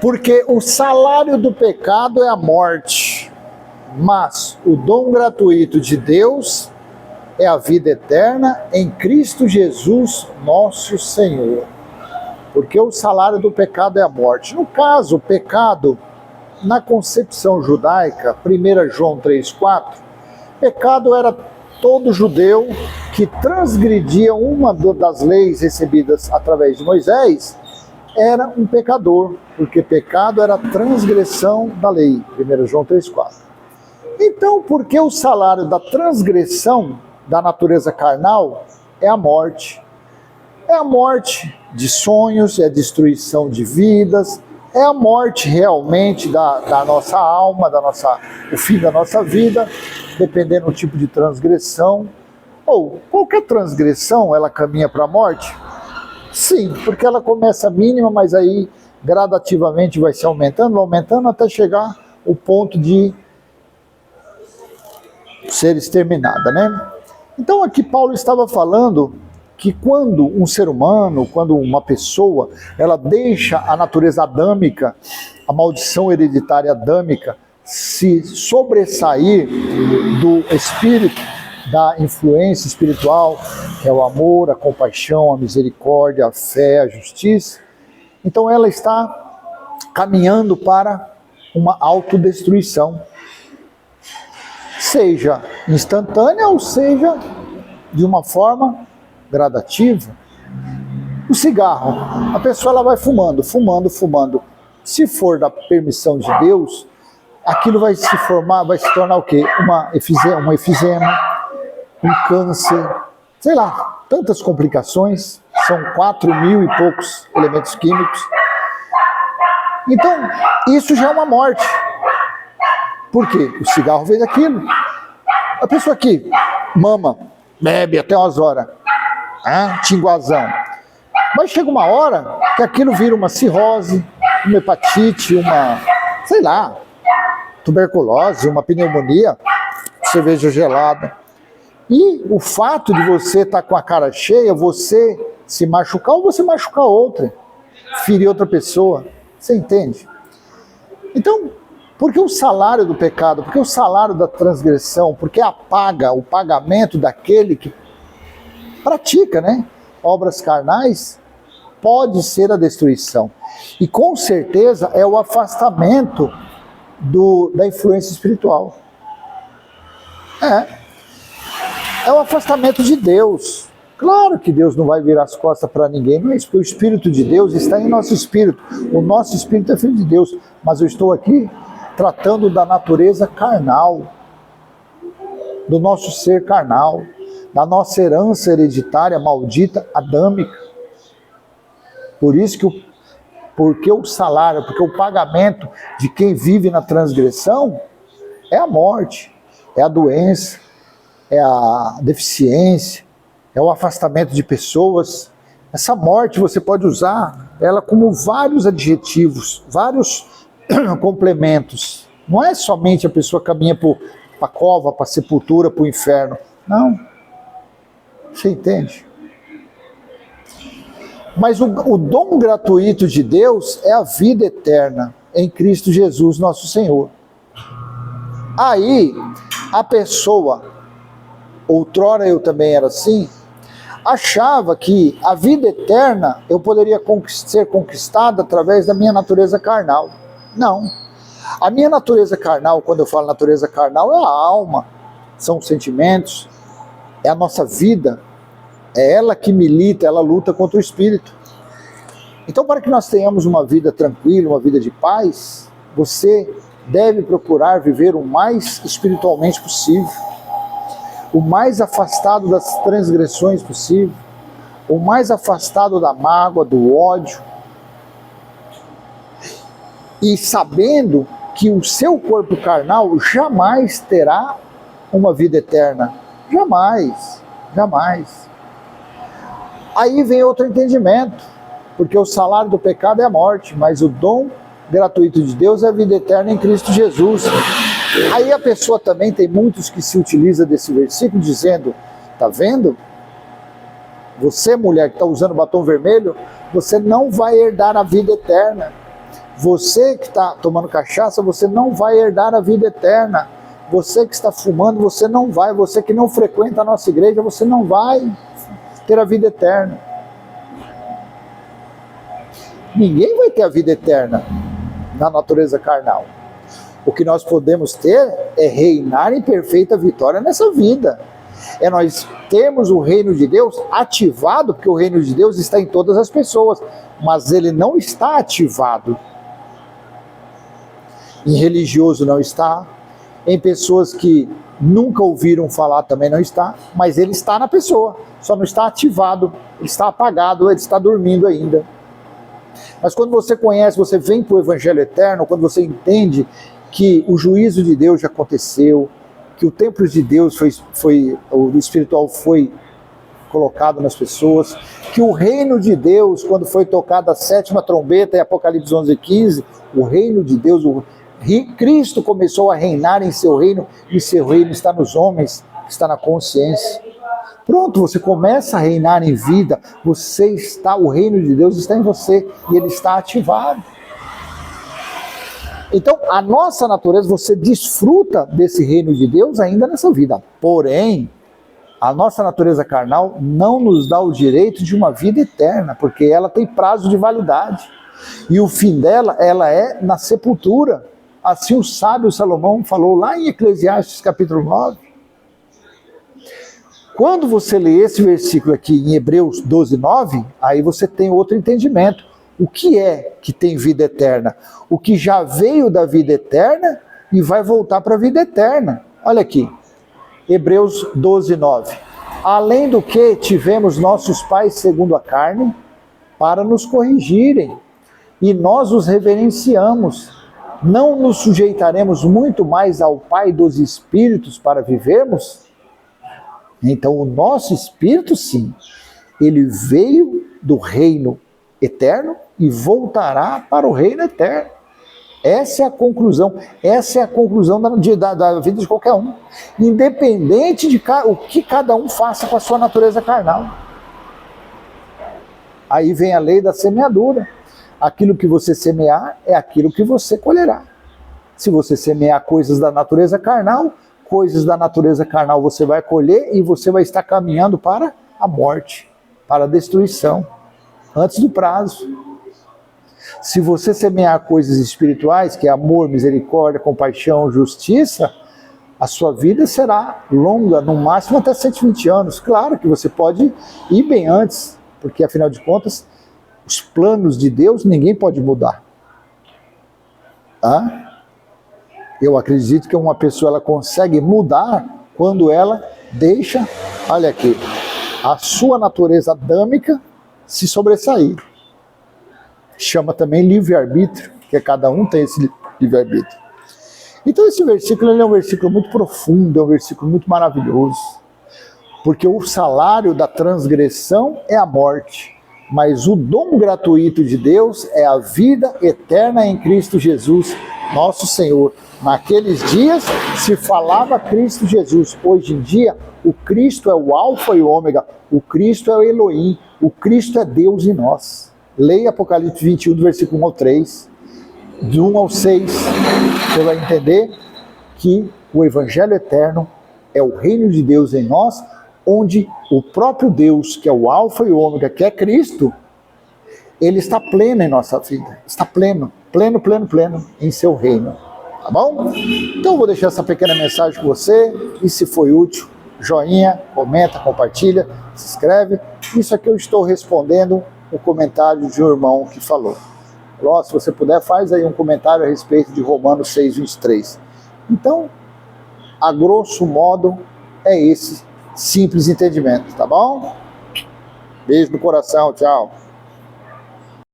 Porque o salário do pecado é a morte, mas o dom gratuito de Deus é a vida eterna em Cristo Jesus, nosso Senhor. Porque o salário do pecado é a morte. No caso, o pecado, na concepção judaica, 1 João 3,4, pecado era todo judeu que transgredia uma das leis recebidas através de Moisés, era um pecador, porque pecado era a transgressão da lei, 1 João 3,4. Então, porque o salário da transgressão da natureza carnal é a morte. É a morte de sonhos, é a destruição de vidas, é a morte realmente da nossa alma, o fim da nossa vida, dependendo do tipo de transgressão. Ou qualquer transgressão, ela caminha para a morte? Sim, porque ela começa mínima, mas aí gradativamente vai se aumentando até chegar o ponto de ser exterminada, né? Então aqui Paulo estava falando que quando um ser humano, quando uma pessoa, ela deixa a natureza adâmica, a maldição hereditária adâmica, se sobressair do espírito, da influência espiritual, que é o amor, a compaixão, a misericórdia, a fé, a justiça, então ela está caminhando para uma autodestruição, seja instantânea ou seja de uma forma gradativa. O cigarro, a pessoa ela vai fumando. Se for da permissão de Deus, aquilo vai se formar, vai se tornar o quê? Um efizema, um câncer, sei lá, tantas complicações, são 4.000 e poucos elementos químicos. Então, isso já é uma morte. Por quê? O cigarro fez aquilo. A pessoa que mama, bebe até umas horas, tinguazão. Mas chega uma hora que aquilo vira uma cirrose, uma hepatite, uma, sei lá, tuberculose, uma pneumonia, cerveja gelada. E o fato de você estar com a cara cheia, você se machucar ou você machucar outra, ferir outra pessoa, você entende? Então, porque o salário do pecado, porque o salário da transgressão, porque o pagamento daquele que pratica, né, obras carnais, pode ser a destruição. E com certeza é o afastamento da influência espiritual. É o afastamento de Deus. Claro que Deus não vai virar as costas para ninguém, não é isso, porque o Espírito de Deus está em nosso espírito. O nosso espírito é filho de Deus, mas eu estou aqui tratando da natureza carnal, do nosso ser carnal, da nossa herança hereditária maldita, adâmica. Por isso que porque o salário, porque o pagamento de quem vive na transgressão é a morte, é a doença, é a deficiência, é o afastamento de pessoas. Essa morte você pode usar ela como vários adjetivos, vários complementos. Não é somente a pessoa caminha para a cova, para a sepultura, para o inferno. Não. Você entende? Mas o dom gratuito de Deus é a vida eterna em Cristo Jesus, nosso Senhor. Aí, a pessoa, outrora eu também era assim, achava que a vida eterna eu poderia ser conquistada através da minha natureza carnal. Não. A minha natureza carnal, quando eu falo natureza carnal, é a alma, são os sentimentos, é a nossa vida, é ela que milita, ela luta contra o espírito. Então, para que nós tenhamos uma vida tranquila, uma vida de paz, você deve procurar viver o mais espiritualmente possível, o mais afastado das transgressões possível, o mais afastado da mágoa, do ódio, e sabendo que o seu corpo carnal jamais terá uma vida eterna. Jamais, jamais. Aí vem outro entendimento, porque o salário do pecado é a morte, mas o dom gratuito de Deus é a vida eterna em Cristo Jesus. Aí a pessoa também, tem muitos que se utilizam desse versículo dizendo, tá vendo? Você, mulher que está usando batom vermelho, você não vai herdar a vida eterna. Você que está tomando cachaça, você não vai herdar a vida eterna. Você que está fumando, você não vai. Você que não frequenta a nossa igreja, você não vai ter a vida eterna. Ninguém vai ter a vida eterna na natureza carnal. O que nós podemos ter é reinar em perfeita vitória nessa vida. É nós termos o reino de Deus ativado, porque o reino de Deus está em todas as pessoas, mas ele não está ativado. Em religioso não está, em pessoas que nunca ouviram falar também não está, mas ele está na pessoa, só não está ativado, ele está apagado, ele está dormindo ainda. Mas quando você conhece, você vem para o Evangelho Eterno, quando você entende que o juízo de Deus já aconteceu, que o templo de Deus o espiritual foi colocado nas pessoas, que o reino de Deus, quando foi tocada a 7ª trombeta em Apocalipse 11:15, o reino de Deus, Cristo começou a reinar em seu reino, e seu reino está nos homens, está na consciência. Pronto, você começa a reinar em vida, o reino de Deus está em você, e ele está ativado. Então, a nossa natureza, você desfruta desse reino de Deus ainda nessa vida. Porém, a nossa natureza carnal não nos dá o direito de uma vida eterna, porque ela tem prazo de validade. E o fim dela, ela é na sepultura. Assim o sábio Salomão falou lá em Eclesiastes capítulo 9. Quando você lê esse versículo aqui em Hebreus 12:9, aí você tem outro entendimento. O que é que tem vida eterna? O que já veio da vida eterna e vai voltar para a vida eterna. Olha aqui, Hebreus 12:9. Além do que tivemos nossos pais segundo a carne, para nos corrigirem, e nós os reverenciamos. Não nos sujeitaremos muito mais ao Pai dos Espíritos para vivermos? Então o nosso espírito, sim, ele veio do reino eterno e voltará para o reino eterno. Essa é a conclusão da vida de qualquer um, independente de o que cada um faça com a sua natureza carnal. Aí vem a lei da semeadura. Aquilo que você semear é aquilo que você colherá. Se você semear coisas da natureza carnal você vai colher, e você vai estar caminhando para a morte, para a destruição, antes do prazo. Se você semear coisas espirituais, que é amor, misericórdia, compaixão, justiça, a sua vida será longa, no máximo até 120 anos. Claro que você pode ir bem antes, porque afinal de contas, os planos de Deus ninguém pode mudar. Eu acredito que uma pessoa ela consegue mudar quando ela deixa, olha aqui, a sua natureza adâmica se sobressair. Chama também livre-arbítrio, que cada um tem esse livre-arbítrio. Então esse versículo é um versículo muito profundo, é um versículo muito maravilhoso, porque o salário da transgressão é a morte, mas o dom gratuito de Deus é a vida eterna em Cristo Jesus, nosso Senhor. Naqueles dias se falava Cristo Jesus. Hoje em dia, o Cristo é o Alfa e o Ômega. O Cristo é o Elohim. O Cristo é Deus em nós. Leia Apocalipse 21, do versículo 1 ao 3. De 1 ao 6, você vai entender que o Evangelho Eterno é o reino de Deus em nós, onde o próprio Deus, que é o Alfa e o Ômega, que é Cristo, ele está pleno em nossa vida. Está pleno em seu reino. Tá bom? Então eu vou deixar essa pequena mensagem com você, e se foi útil, joinha, comenta, compartilha, se inscreve. Isso aqui eu estou respondendo o comentário de um irmão que falou. Se você puder, faz aí um comentário a respeito de Romanos 6:23. Então, a grosso modo, é esse simples entendimento, tá bom? Beijo no coração, tchau.